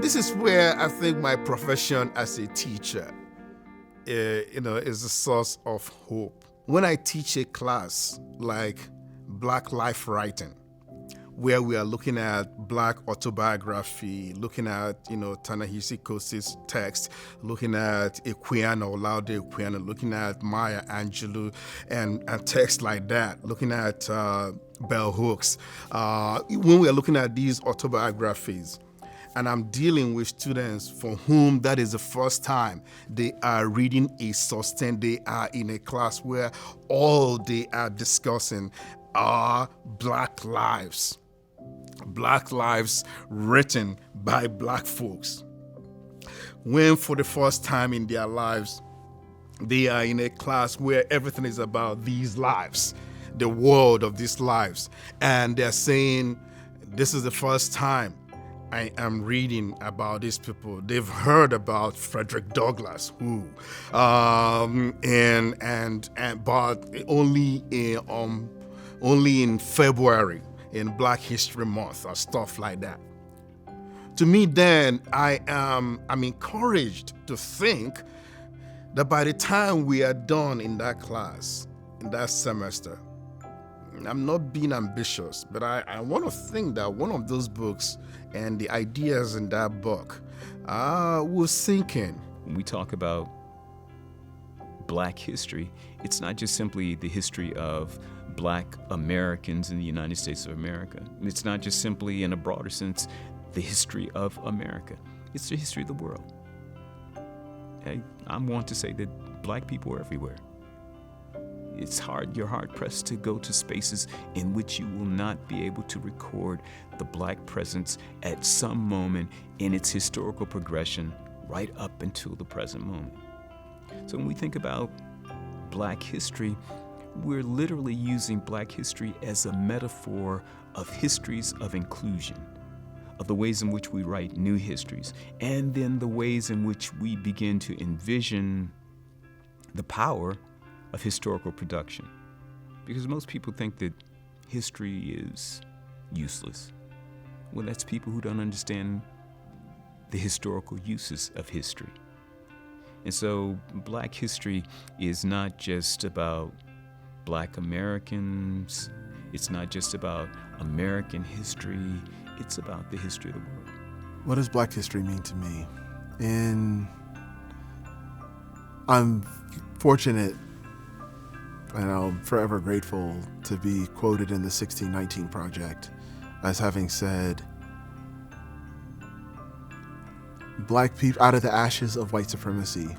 This is where I think my profession as a teacher, is a source of hope. When I teach a class like Black Life Writing, where we are looking at Black autobiography, looking at, Ta-Nehisi Coates' text, looking at Equiano, Laude Equiano, looking at Maya Angelou, and texts like that, looking at Bell Hooks. When we are looking at these autobiographies, and I'm dealing with students for whom that is the first time they are reading a sustained, they are in a class where all they are discussing are Black lives. Black lives written by Black folks. When for the first time in their lives, they are in a class where everything is about these lives, the world of these lives. And they're saying, this is the first time I am reading about these people. They've heard about Frederick Douglass, but only in February in Black History Month or stuff like that. To me, then I'm encouraged to think that by the time we are done in that class, in that semester, I'm not being ambitious, but I want to think that one of those books and the ideas in that book will sink in. When we talk about Black history, it's not just simply the history of Black Americans in the United States of America. It's not just simply, in a broader sense, the history of America. It's the history of the world. I want to say that Black people are everywhere. You're hard pressed to go to spaces in which you will not be able to record the Black presence at some moment in its historical progression right up until the present moment. So when we think about Black history, we're literally using Black history as a metaphor of histories of inclusion, of the ways in which we write new histories, and then the ways in which we begin to envision the power of historical production. Because most people think that history is useless. Well, that's people who don't understand the historical uses of history. And so Black history is not just about Black Americans. It's not just about American history. It's about the history of the world. What does Black history mean to me? I'm fortunate and I'm forever grateful to be quoted in the 1619 Project as having said, Black people, out of the ashes of white supremacy,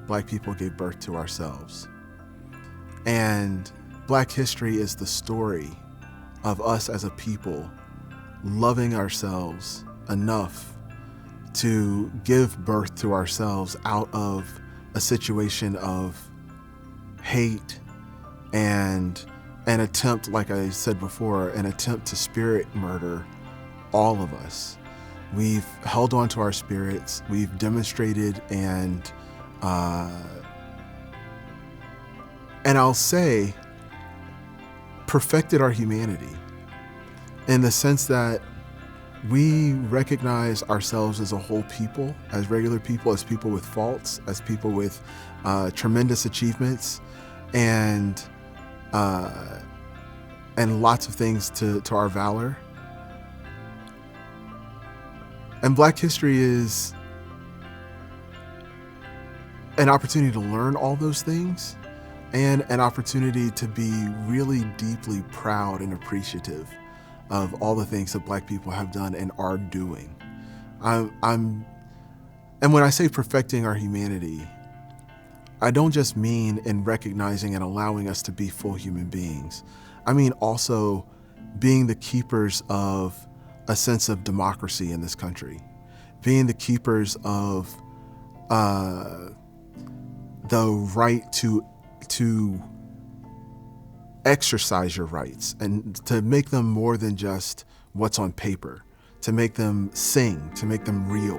Black people gave birth to ourselves. And Black history is the story of us as a people loving ourselves enough to give birth to ourselves out of a situation of hate and an attempt, like I said before, an attempt to spirit murder all of us. We've held on to our spirits. We've demonstrated and I'll say perfected our humanity in the sense that we recognize ourselves as a whole people, as regular people, as people with faults, as people with tremendous achievements, and lots of things to our valor. And Black history is an opportunity to learn all those things and an opportunity to be really deeply proud and appreciative of all the things that Black people have done and are doing. And when I say perfecting our humanity, I don't just mean in recognizing and allowing us to be full human beings. I mean also being the keepers of a sense of democracy in this country, being the keepers of the right to exercise your rights and to make them more than just what's on paper, to make them sing, to make them real.